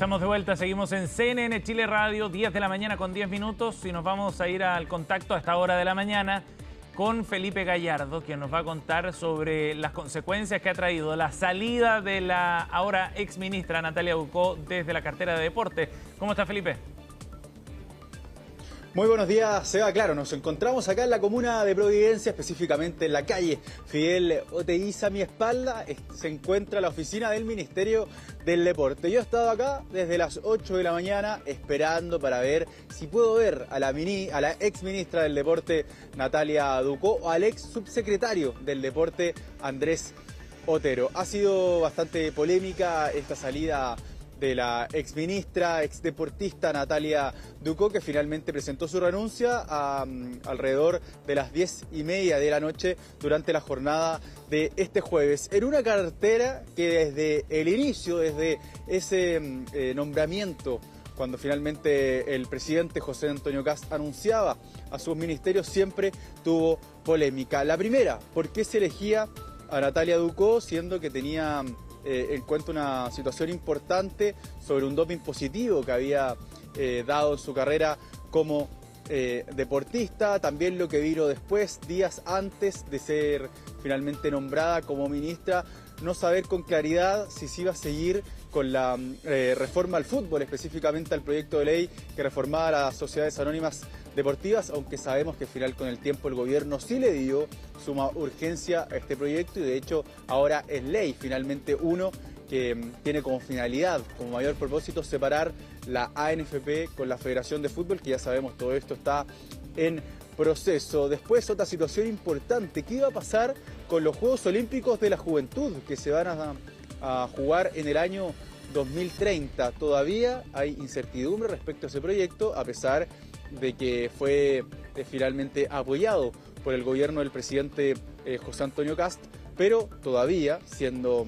Estamos de vuelta, seguimos en CNN Chile Radio, 10 de la mañana con 10 minutos y nos vamos a ir al contacto a esta hora de la mañana con Felipe Gallardo, quien nos va a contar sobre las consecuencias que ha traído la salida de la ahora exministra Natalia Ducó desde la cartera de Deporte. ¿Cómo está, Felipe? Muy buenos días, Seba. Claro, nos encontramos acá en la comuna de Providencia, específicamente en la calle Fidel Oteiza. A mi espalda se encuentra la oficina del Ministerio del Deporte. Yo he estado acá desde las 8 de la mañana esperando para ver si puedo ver a la ex ministra del Deporte Natalia Ducó o al ex subsecretario del Deporte Andrés Otero. Ha sido bastante polémica esta salida de la exministra, exdeportista Natalia Ducó, que finalmente presentó su renuncia alrededor de las 10:30 de la noche durante la jornada de este jueves, en una cartera que desde el inicio, desde ese nombramiento, cuando finalmente el presidente José Antonio Kast anunciaba a sus ministerios, siempre tuvo polémica. La primera, ¿por qué se elegía a Natalia Ducó, siendo que tenía en cuenta una situación importante sobre un doping positivo que había dado en su carrera como deportista? También lo que vino después, días antes de ser finalmente nombrada como ministra, no saber con claridad si se iba a seguir con la reforma al fútbol, específicamente al proyecto de ley que reformaba las sociedades anónimas deportivas, aunque sabemos que al final con el tiempo el gobierno sí le dio suma urgencia a este proyecto y de hecho ahora es ley, finalmente uno que tiene como finalidad, como mayor propósito, separar la ANFP con la Federación de Fútbol, que ya sabemos todo esto está en proceso. Después, otra situación importante, ¿qué iba a pasar con los Juegos Olímpicos de la Juventud que se van a jugar en el año 2030? Todavía hay incertidumbre respecto a ese proyecto, a pesar de que fue finalmente apoyado por el gobierno del presidente José Antonio Kast, pero todavía, siendo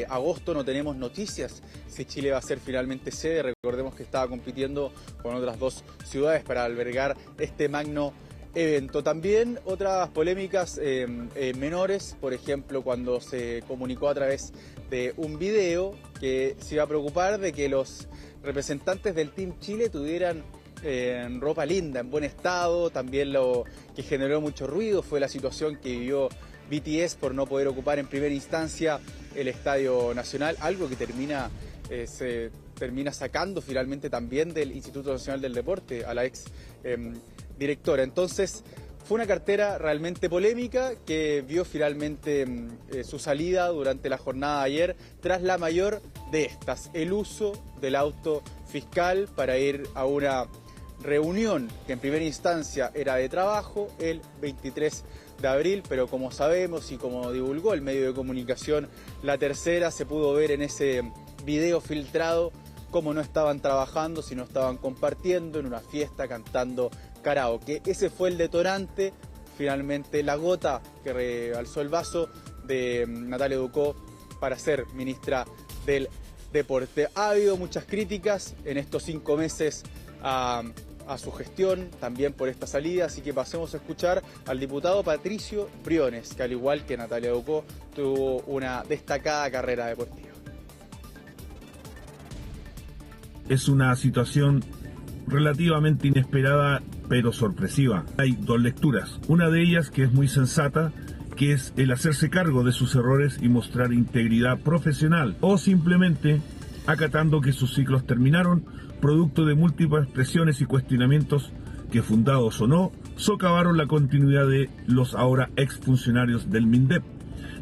agosto, no tenemos noticias si Chile va a ser finalmente sede. Recordemos que estaba compitiendo con otras dos ciudades para albergar este magno evento. También otras polémicas menores, por ejemplo, cuando se comunicó a través de un video que se iba a preocupar de que los representantes del Team Chile tuvieran ropa linda, en buen estado. También lo que generó mucho ruido fue la situación que vivió BTS por no poder ocupar en primera instancia el Estadio Nacional, algo que se termina sacando finalmente también del Instituto Nacional del Deporte a la ex directora. Entonces fue una cartera realmente polémica que vio finalmente su salida durante la jornada de ayer, tras la mayor de estas, el uso del auto fiscal para ir a una reunión que en primera instancia era de trabajo el 23 de abril, pero como sabemos y como divulgó el medio de comunicación La Tercera, se pudo ver en ese video filtrado cómo no estaban trabajando, sino estaban compartiendo en una fiesta, cantando karaoke. Ese fue el detonante, finalmente la gota que rebalsó el vaso de Natalia Ducó para ser ministra del Deporte. Ha habido muchas críticas en estos 5 meses a su gestión, también por esta salida, así que pasemos a escuchar al diputado Patricio Briones, que al igual que Natalia Ducó tuvo una destacada carrera deportiva. Es una situación relativamente inesperada, pero sorpresiva. Hay dos lecturas, una de ellas que es muy sensata, que es el hacerse cargo de sus errores y mostrar integridad profesional, o simplemente acatando que sus ciclos terminaron, producto de múltiples presiones y cuestionamientos que, fundados o no, socavaron la continuidad de los ahora exfuncionarios del MINDEP,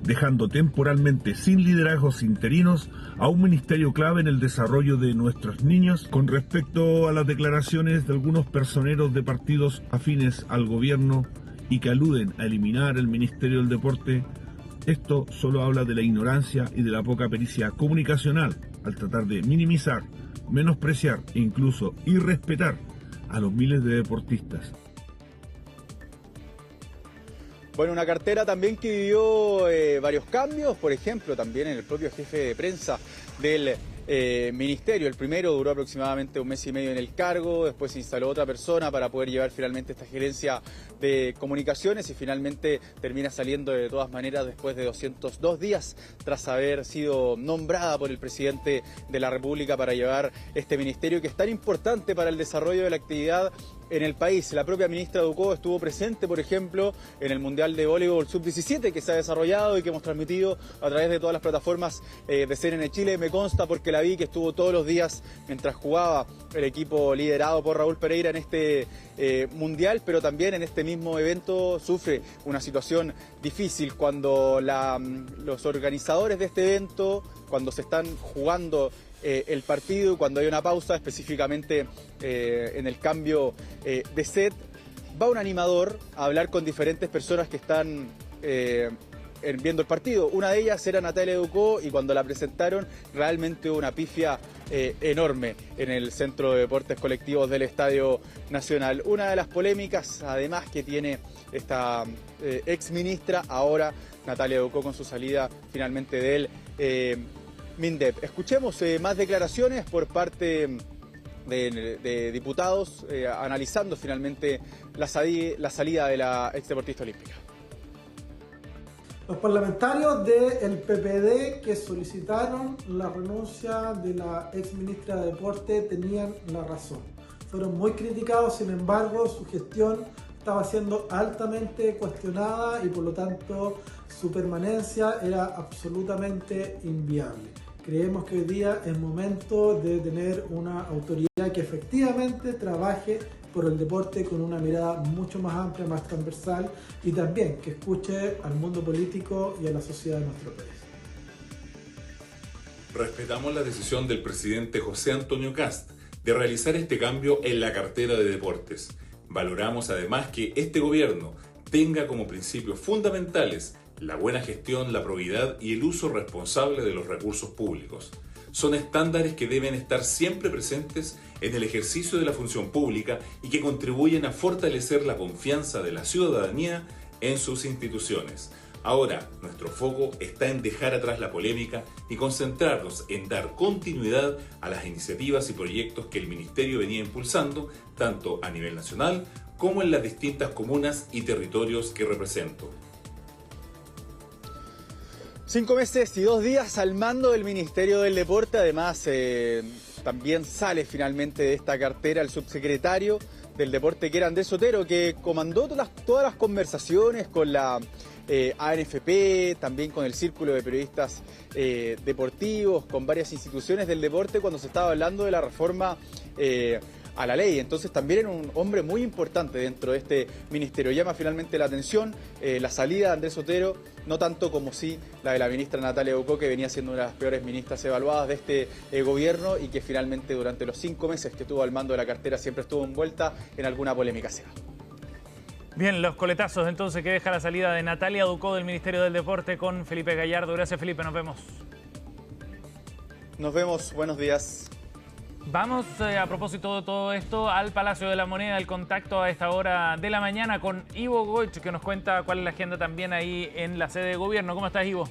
dejando temporalmente sin liderazgos interinos a un ministerio clave en el desarrollo de nuestros niños. Con respecto a las declaraciones de algunos personeros de partidos afines al gobierno y que aluden a eliminar el Ministerio del Deporte, esto solo habla de la ignorancia y de la poca pericia comunicacional al tratar de minimizar, menospreciar e incluso irrespetar a los miles de deportistas. Bueno, una cartera también que vivió varios cambios, por ejemplo, también en el propio jefe de prensa del ministerio. El primero duró aproximadamente 1 mes y medio en el cargo, después se instaló otra persona para poder llevar finalmente esta gerencia de comunicaciones y finalmente termina saliendo de todas maneras después de 202 días tras haber sido nombrada por el presidente de la República para llevar este ministerio que es tan importante para el desarrollo de la actividad en el país. La propia ministra Ducó estuvo presente, por ejemplo, en el Mundial de Voleibol Sub-17 que se ha desarrollado y que hemos transmitido a través de todas las plataformas de CNN Chile. Me consta porque la vi que estuvo todos los días mientras jugaba el equipo liderado por Raúl Pereira en este Mundial, pero también en este mismo evento sufre una situación difícil cuando los organizadores de este evento, cuando se están jugando el partido, cuando hay una pausa, específicamente en el cambio de set, va un animador a hablar con diferentes personas que están viendo el partido. Una de ellas era Natalia Ducó y cuando la presentaron realmente hubo una pifia enorme en el Centro de Deportes Colectivos del Estadio Nacional. Una de las polémicas además que tiene esta ex ministra ahora, Natalia Ducó, con su salida finalmente del MINDEP. Escuchemos más declaraciones por parte de diputados analizando finalmente la salida de la ex deportista olímpica. Los parlamentarios del PPD que solicitaron la renuncia de la ex ministra de Deporte tenían la razón. Fueron muy criticados, sin embargo, su gestión estaba siendo altamente cuestionada y por lo tanto su permanencia era absolutamente inviable. Creemos que hoy día es momento de tener una autoridad que efectivamente trabaje por el deporte con una mirada mucho más amplia, más transversal y también que escuche al mundo político y a la sociedad de nuestro país. Respetamos la decisión del presidente José Antonio Kast de realizar este cambio en la cartera de deportes. Valoramos además que este gobierno tenga como principios fundamentales la buena gestión, la probidad y el uso responsable de los recursos públicos. Son estándares que deben estar siempre presentes en el ejercicio de la función pública y que contribuyen a fortalecer la confianza de la ciudadanía en sus instituciones. Ahora, nuestro foco está en dejar atrás la polémica y concentrarnos en dar continuidad a las iniciativas y proyectos que el Ministerio venía impulsando, tanto a nivel nacional como en las distintas comunas y territorios que represento. 5 meses y 2 días al mando del Ministerio del Deporte. Además, también sale finalmente de esta cartera el subsecretario del Deporte, que era Andrés Otero, que comandó todas las conversaciones con la ANFP, también con el Círculo de Periodistas Deportivos, con varias instituciones del deporte cuando se estaba hablando de la reforma a la ley. Entonces también era un hombre muy importante dentro de este ministerio. Llama finalmente la atención la salida de Andrés Otero, no tanto como sí la de la ministra Natalia Ducó, que venía siendo una de las peores ministras evaluadas de este gobierno y que finalmente durante los 5 meses que estuvo al mando de la cartera siempre estuvo envuelta en alguna polémica. Bien, los coletazos entonces que deja la salida de Natalia Ducó del Ministerio del Deporte con Felipe Gallardo. Gracias, Felipe, nos vemos. Nos vemos, buenos días. Vamos, a propósito de todo esto, al Palacio de la Moneda, el contacto a esta hora de la mañana con Ivo Goich, que nos cuenta cuál es la agenda también ahí en la sede de gobierno. ¿Cómo estás, Ivo?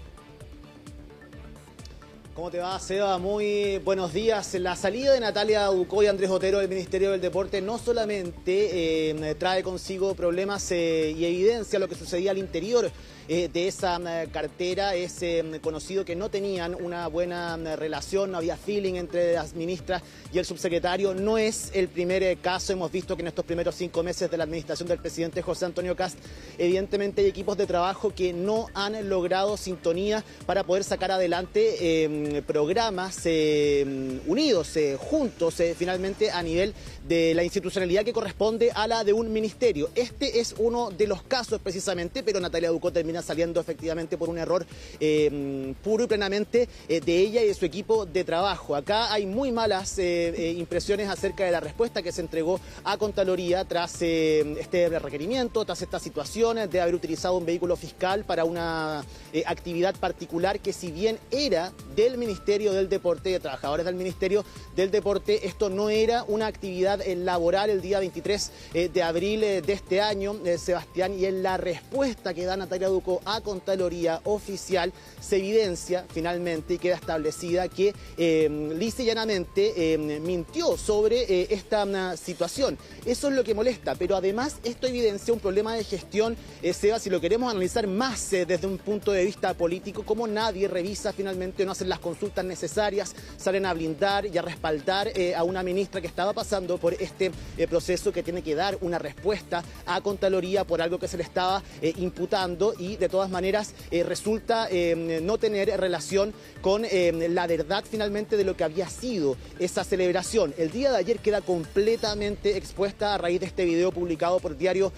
¿Cómo te va, Seba? Muy buenos días. La salida de Natalia Ducó y Andrés Otero del Ministerio del Deporte no solamente trae consigo problemas y evidencia lo que sucedía al interior de esa cartera. Es conocido que no tenían una buena relación, no había feeling entre las ministras y el subsecretario. No es el primer caso, hemos visto que en estos primeros 5 meses de la administración del presidente José Antonio Kast, evidentemente hay equipos de trabajo que no han logrado sintonía para poder sacar adelante programas unidos, juntos, finalmente a nivel de la institucionalidad que corresponde a la de un ministerio. Este es uno de los casos precisamente, pero Natalia Ducó termina saliendo efectivamente por un error puro y plenamente de ella y de su equipo de trabajo. Acá hay muy malas impresiones acerca de la respuesta que se entregó a Contraloría tras este requerimiento, tras esta situación de haber utilizado un vehículo fiscal para una actividad particular que, si bien era del Ministerio del Deporte, de trabajadores del Ministerio del Deporte, esto no era una actividad laboral. El día 23 de abril de este año, Sebastián, y en la respuesta que da Natalia Ducó Duco a Contraloría Oficial, se evidencia finalmente y queda establecida que lisa y llanamente mintió sobre esta situación. Eso es lo que molesta, pero además esto evidencia un problema de gestión, Seba, si lo queremos analizar más desde un punto de vista político, como nadie revisa finalmente, no hacen las consultas necesarias, salen a blindar y a respaldar a una ministra que estaba pasando por este proceso, que tiene que dar una respuesta a Contraloría por algo que se le estaba imputando y de todas maneras resulta no tener relación con la verdad finalmente de lo que había sido esa celebración. El día de ayer queda completamente expuesta a raíz de este video publicado por diario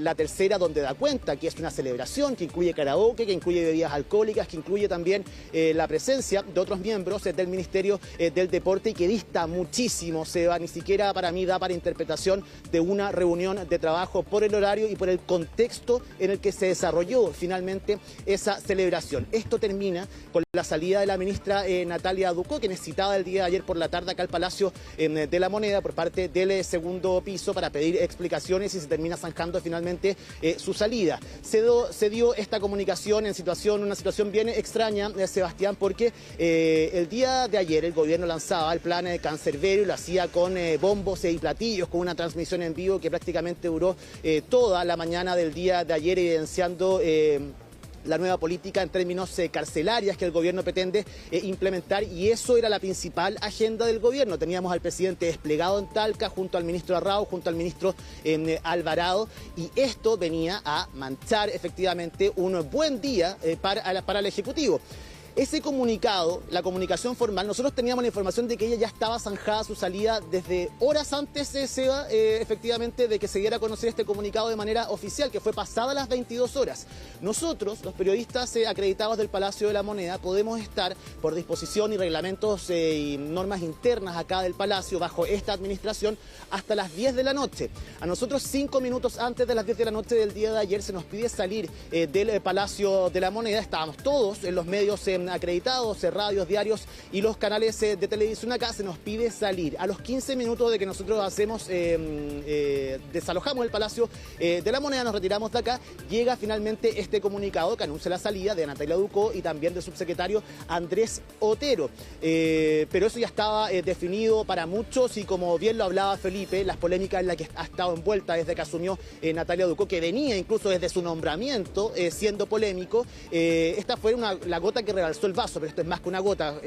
La Tercera, donde da cuenta que es una celebración que incluye karaoke, que incluye bebidas alcohólicas, que incluye también la presencia de otros miembros del Ministerio del Deporte y que dista muchísimo, Seba, ni siquiera para mí da para interpretación de una reunión de trabajo por el horario y por el contexto en el que se desarrolló finalmente esa celebración. Esto termina con la salida de la ministra Natalia Ducó, que necesitaba el día de ayer por la tarde acá al Palacio de la Moneda por parte del segundo piso para pedir explicaciones y se termina zanjando finalmente su salida. Se dio esta comunicación en una situación bien extraña, Sebastián, porque el día de ayer el gobierno lanzaba el plan Cancerbero y lo hacía con bombos y platillos, con una transmisión en vivo que prácticamente duró toda la mañana del día de ayer, evidenciando la nueva política en términos carcelarias que el gobierno pretende implementar, y eso era la principal agenda del gobierno. Teníamos al presidente desplegado en Talca junto al ministro Arrau, junto al ministro Alvarado, y esto venía a manchar efectivamente un buen día para el Ejecutivo. Ese comunicado, la comunicación formal, nosotros teníamos la información de que ella ya estaba zanjada su salida desde horas antes, Seba, efectivamente, de que se diera a conocer este comunicado de manera oficial, que fue pasada las 22 horas. Nosotros, los periodistas acreditados del Palacio de la Moneda, podemos estar por disposición y reglamentos y normas internas acá del Palacio, bajo esta administración, hasta las 10 de la noche. A nosotros, 5 minutos antes de las 10 de la noche del día de ayer, se nos pide salir del Palacio de la Moneda. Estábamos todos en los medios acreditados, radios, diarios y los canales de televisión acá. Se nos pide salir. A los 15 minutos de que nosotros desalojamos el Palacio de la Moneda, nos retiramos de acá, llega finalmente este comunicado que anuncia la salida de Natalia Ducó y también del subsecretario Andrés Otero. Pero eso ya estaba definido para muchos y, como bien lo hablaba Felipe, las polémicas en las que ha estado envuelta desde que asumió Natalia Ducó, que venía incluso desde su nombramiento siendo polémico, esta fue la gota que rebalsó el vaso, pero esto es más que una gota,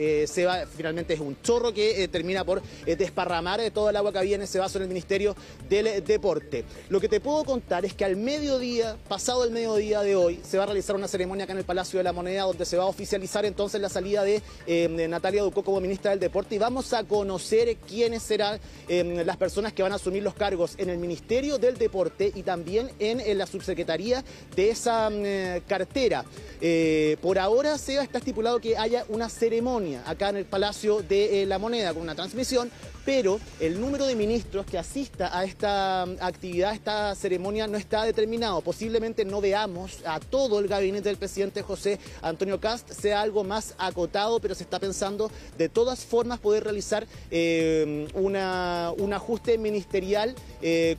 finalmente es un chorro que termina por desparramar todo el agua que había en ese vaso en el Ministerio del Deporte. Lo que te puedo contar es que al mediodía, pasado el mediodía de hoy, se va a realizar una ceremonia acá en el Palacio de la Moneda donde se va a oficializar entonces la salida de Natalia Ducó como ministra del Deporte, y vamos a conocer quiénes serán las personas que van a asumir los cargos en el Ministerio del Deporte y también en la subsecretaría de esa cartera. Por ahora, Seba, está estipulado que haya una ceremonia acá en el Palacio de la Moneda con una transmisión, pero el número de ministros que asista a esta actividad, a esta ceremonia, no está determinado. Posiblemente no veamos a todo el gabinete del presidente José Antonio Kast, sea algo más acotado, pero se está pensando de todas formas poder realizar un ajuste ministerial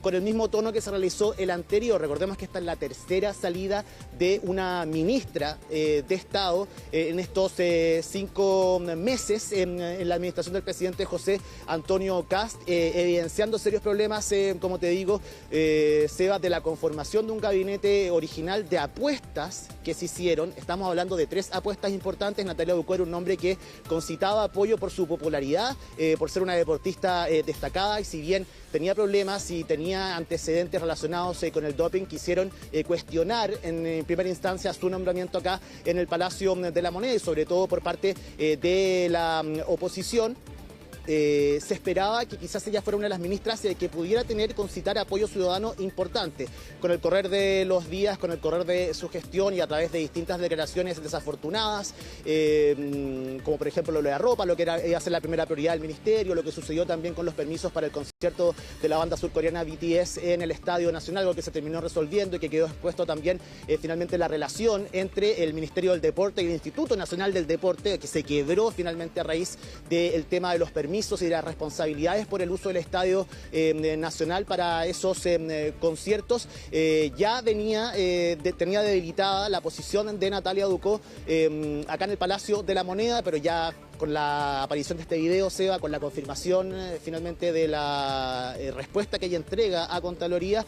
con el mismo tono que se realizó el anterior. Recordemos que esta es la tercera salida de una ministra de Estado en estos 5 meses en la administración del presidente José Antonio Kast, evidenciando serios problemas, como te digo, Seba, de la conformación de un gabinete original, de apuestas que se hicieron. Estamos hablando de 3 apuestas importantes. Natalia Ducó era un hombre que concitaba apoyo por su popularidad, por ser una deportista destacada, y si bien tenía problemas y tenía antecedentes relacionados con el doping, quisieron cuestionar en primera instancia su nombramiento acá en el Palacio de la Moneda, y sobre todo por parte de la oposición. Se esperaba que quizás ella fuera una de las ministras que pudiera concitar apoyo ciudadano importante. Con el correr de los días, con el correr de su gestión y a través de distintas declaraciones desafortunadas, como por ejemplo lo de la ropa, lo que iba a ser la primera prioridad del ministerio, lo que sucedió también con los permisos para el Consejo concierto de la banda surcoreana BTS en el Estadio Nacional, algo que se terminó resolviendo y que quedó expuesto también finalmente la relación entre el Ministerio del Deporte y el Instituto Nacional del Deporte, que se quebró finalmente a raíz del tema de los permisos y de las responsabilidades por el uso del Estadio Nacional para esos conciertos. Ya tenía debilitada la posición de Natalia Ducó acá en el Palacio de la Moneda, pero ya con la aparición de este video, Seba, con la confirmación finalmente de la respuesta que ella entrega a Contraloría,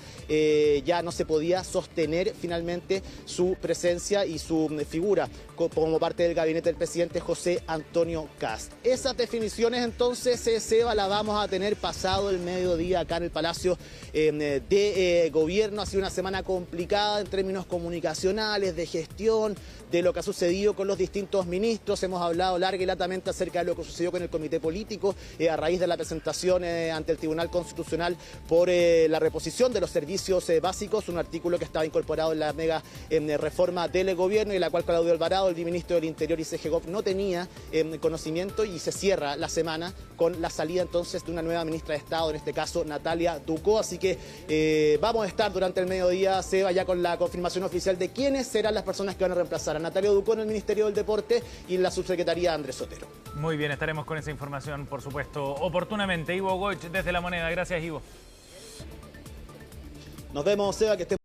ya no se podía sostener finalmente su presencia y su figura como parte del gabinete del presidente José Antonio Kast. Esas definiciones entonces, Seba, las vamos a tener pasado el mediodía acá en el Palacio de Gobierno. Ha sido una semana complicada en términos comunicacionales, de gestión, de lo que ha sucedido con los distintos ministros. Hemos hablado larga y latamente acerca de lo que sucedió con el comité político a raíz de la presentación ante el Tribunal Constitucional por la reposición de los servicios básicos, un artículo que estaba incorporado en la mega reforma del gobierno y la cual Claudio Alvarado, el ministro del Interior y CGGOP, no tenía conocimiento, y se cierra la semana con la salida entonces de una nueva ministra de Estado, en este caso Natalia Ducó. Así que vamos a estar durante el mediodía, Seba, ya con la confirmación oficial de quiénes serán las personas que van a reemplazar a Natalia Ducó en el Ministerio del Deporte y en la subsecretaría Andrés Sotero. Muy bien, estaremos con esa información, por supuesto, oportunamente. Ivo Goich desde La Moneda. Gracias, Ivo. Nos vemos, Seba, que esté